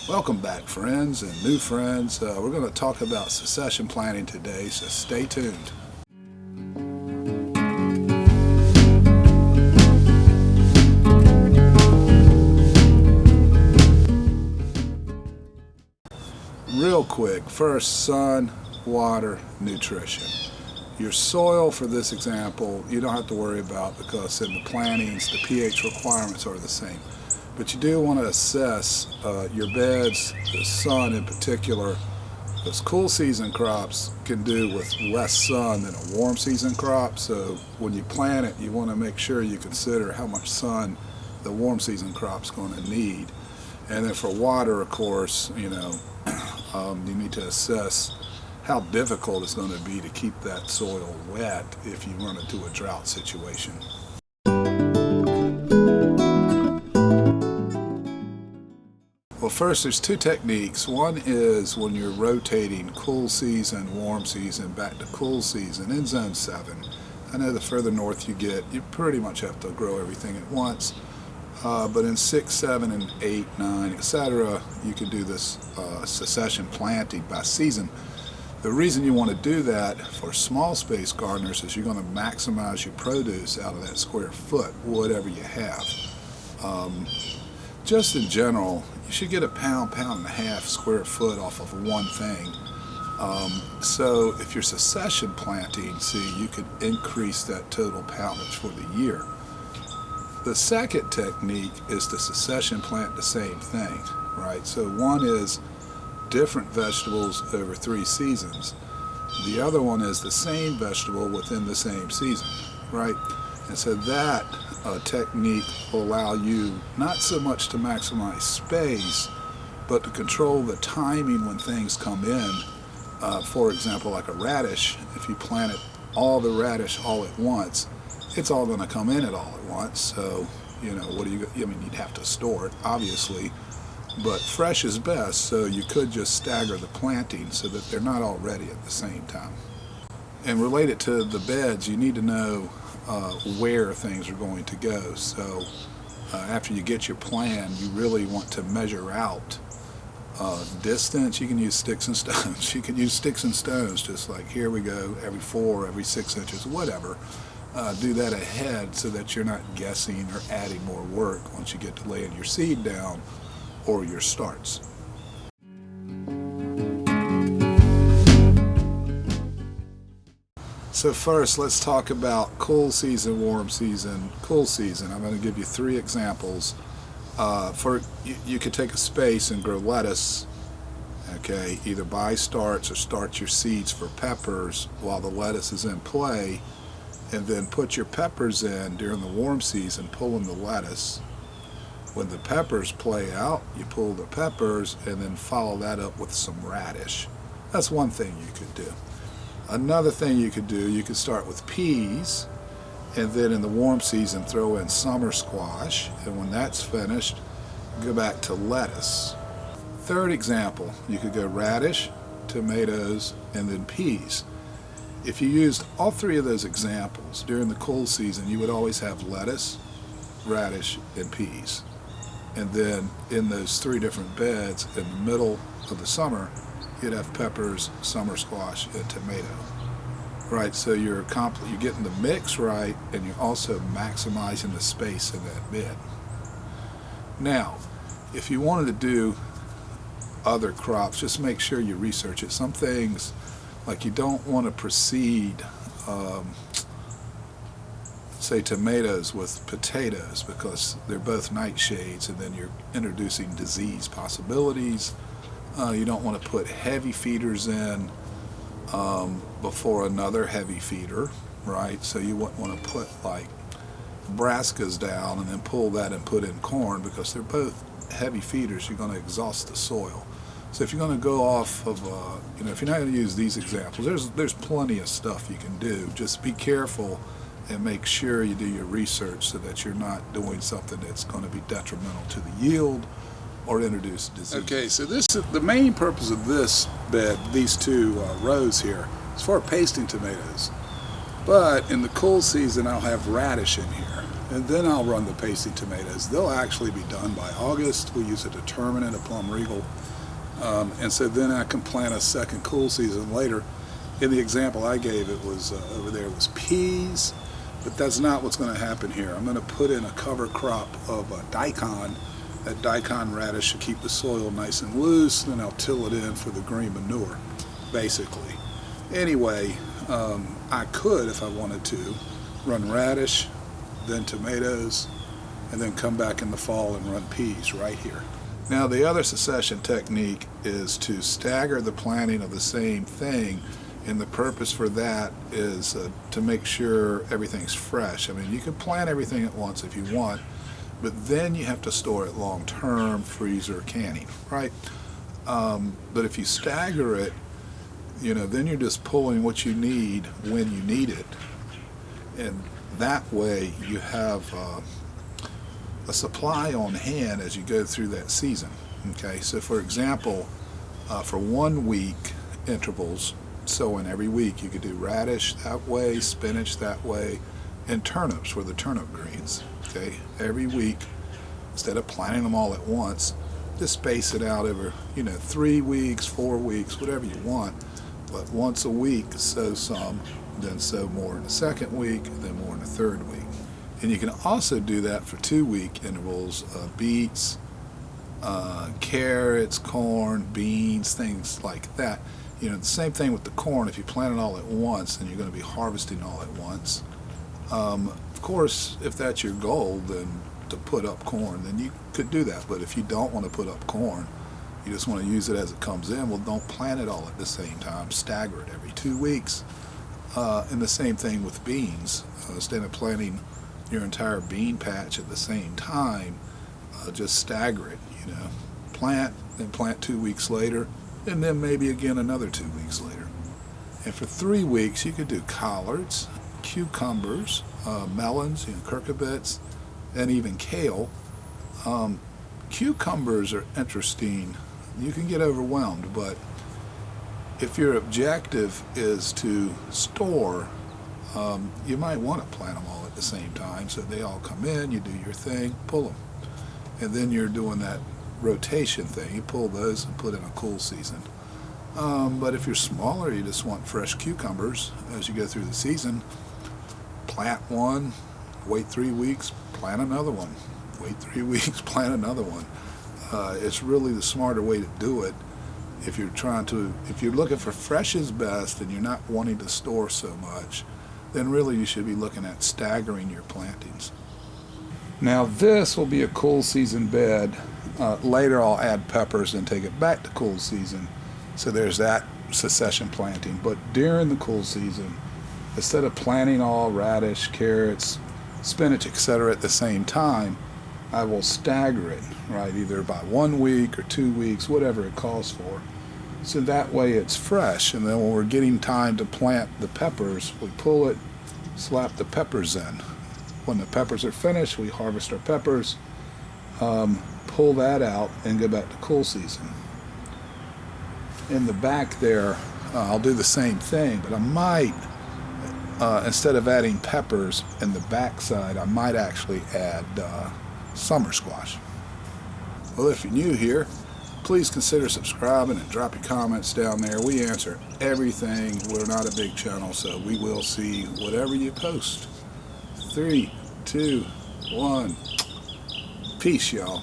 Welcome back, friends and new friends. We're going to talk about succession planting today, so stay tuned. Real quick, first, sun, water, nutrition. Your soil, for this example, you don't have to worry about because in the plantings, the pH requirements are the same. But you do want to assess your beds, the sun in particular, because cool season crops can do with less sun than a warm season crop. So when you plant it, you want to make sure you consider how much sun the warm season crop's going to need. And then for water, of course, you need to assess how difficult it's going to be to keep that soil wet if you run into a drought situation. Well, first, there's two techniques. One is when you're rotating cool season, warm season, back to cool season in zone 7. I know the further north you get, you pretty much have to grow everything at once. But in 6, 7, and 8, 9, etc., you can do this succession planting by season. The reason you want to do that for small space gardeners is you're going to maximize your produce out of that square foot, whatever you have. Just in general, you should get a pound and a half square foot off of one thing. So if you're succession planting, see, you could increase that total poundage for the year. The second technique is to succession plant the same thing, right? So one is different vegetables over 3 seasons. The other one is the same vegetable within the same season, right? And so that technique will allow you not so much to maximize space, but to control the timing when things come in. For example, like a radish, if you planted all the radish all at once, it's all going to come in at all at once. So, you'd have to store it, obviously, but fresh is best, so you could just stagger the planting so that they're not all ready at the same time. And related to the beds, you need to know where things are going to go. So after you get your plan, you really want to measure out distance. You can use sticks and stones. You can use sticks and stones, just like here we go, every 4, every 6 inches, whatever. Do that ahead so that you're not guessing or adding more work once you get to laying your seed down or your starts. So first, let's talk about cool season, warm season, cool season. I'm going to give you 3 examples. You could take a space and grow lettuce, okay, either buy starts or start your seeds for peppers while the lettuce is in play, and then put your peppers in during the warm season, pulling the lettuce. When the peppers play out, you pull the peppers and then follow that up with some radish. That's one thing you could do. Another thing you could do, you could start with peas, and then in the warm season throw in summer squash, and when that's finished, go back to lettuce. Third example, you could go radish, tomatoes, and then peas. If you used all 3 of those examples during the cool season, you would always have lettuce, radish, and peas. And then in those 3 different beds in the middle of the summer, you'd have peppers, summer squash, and tomato. Right, so you're getting the mix right, and you're also maximizing the space in that bed. Now, if you wanted to do other crops, just make sure you research it. Some things, like you don't want to proceed, say tomatoes with potatoes, because they're both nightshades, and then you're introducing disease possibilities. You don't want to put heavy feeders in before another heavy feeder, right? So you wouldn't want to put like brassicas down and then pull that and put in corn, because they're both heavy feeders. You're going to exhaust the soil. So if you're going to go off of, if you're not going to use these examples, there's plenty of stuff you can do. Just be careful and make sure you do your research so that you're not doing something that's going to be detrimental to the yield or introduce disease. Okay, so this is the main purpose of this bed, these 2 rows here, is for pasting tomatoes. But in the cool season, I'll have radish in here. And then I'll run the pasty tomatoes. They'll actually be done by August. We use a determinant, a Plum Regal. And so then I can plant a second cool season later. In the example I gave, it was over there was peas, but that's not what's going to happen here. I'm going to put in a cover crop of daikon. That daikon radish should keep the soil nice and loose, then I'll till it in for the green manure, basically. Anyway, I could, if I wanted to, run radish, then tomatoes, and then come back in the fall and run peas right here. Now the other succession technique is to stagger the planting of the same thing, and the purpose for that is to make sure everything's fresh. I mean, you can plant everything at once if you want, but then you have to store it long term, freezer, canning, right? But if you stagger it, then you're just pulling what you need when you need it, and that way you have a supply on hand as you go through that season. Okay, so for example, for 1 week intervals, sowing every week, you could do radish that way, spinach that way, and turnips for the turnip greens. Okay, every week, instead of planting them all at once, just space it out over 3 weeks, 4 weeks, whatever you want. But once a week, sow some, then sow more in the second week, and then more in the third week. And you can also do that for 2 week intervals, beets, carrots, corn, beans, things like that. The same thing with the corn. If you plant it all at once, then you're going to be harvesting all at once. Of course, if that's your goal, then to put up corn, then you could do that. But if you don't want to put up corn, you just want to use it as it comes in, well, don't plant it all at the same time. Stagger it every 2 weeks. And the same thing with beans. Instead of planting your entire bean patch at the same time, just stagger it. Plant, then plant 2 weeks later, and then maybe again another 2 weeks later. And for 3 weeks, you could do collards, cucumbers, melons, cucurbits, and even kale. Cucumbers are interesting. You can get overwhelmed, but if your objective is to store, you might want to plant them all at the same time, so they all come in, you do your thing, pull them. And then you're doing that rotation thing. You pull those and put in a cool season. But if you're smaller, you just want fresh cucumbers as you go through the season, plant one, wait 3 weeks, plant another one, wait 3 weeks, plant another one. It's really the smarter way to do it. If you're looking for fresh is best and you're not wanting to store so much, then really you should be looking at staggering your plantings. Now this will be a cool season bed. Later I'll add peppers and take it back to cool season. So there's that succession planting. But during the cool season, instead of planting all radish, carrots, spinach, etc. at the same time, I will stagger it, right? Either by 1 week or 2 weeks, whatever it calls for. So that way it's fresh. And then when we're getting time to plant the peppers, we pull it, slap the peppers in. When the peppers are finished, we harvest our peppers, pull that out, and go back to cool season. In the back there, I'll do the same thing, but I might, instead of adding peppers in the back side, I might actually add summer squash. Well, if you're new here, please consider subscribing and drop your comments down there. We answer everything. We're not a big channel, so we will see whatever you post. 3, 2, 1. Peace, y'all.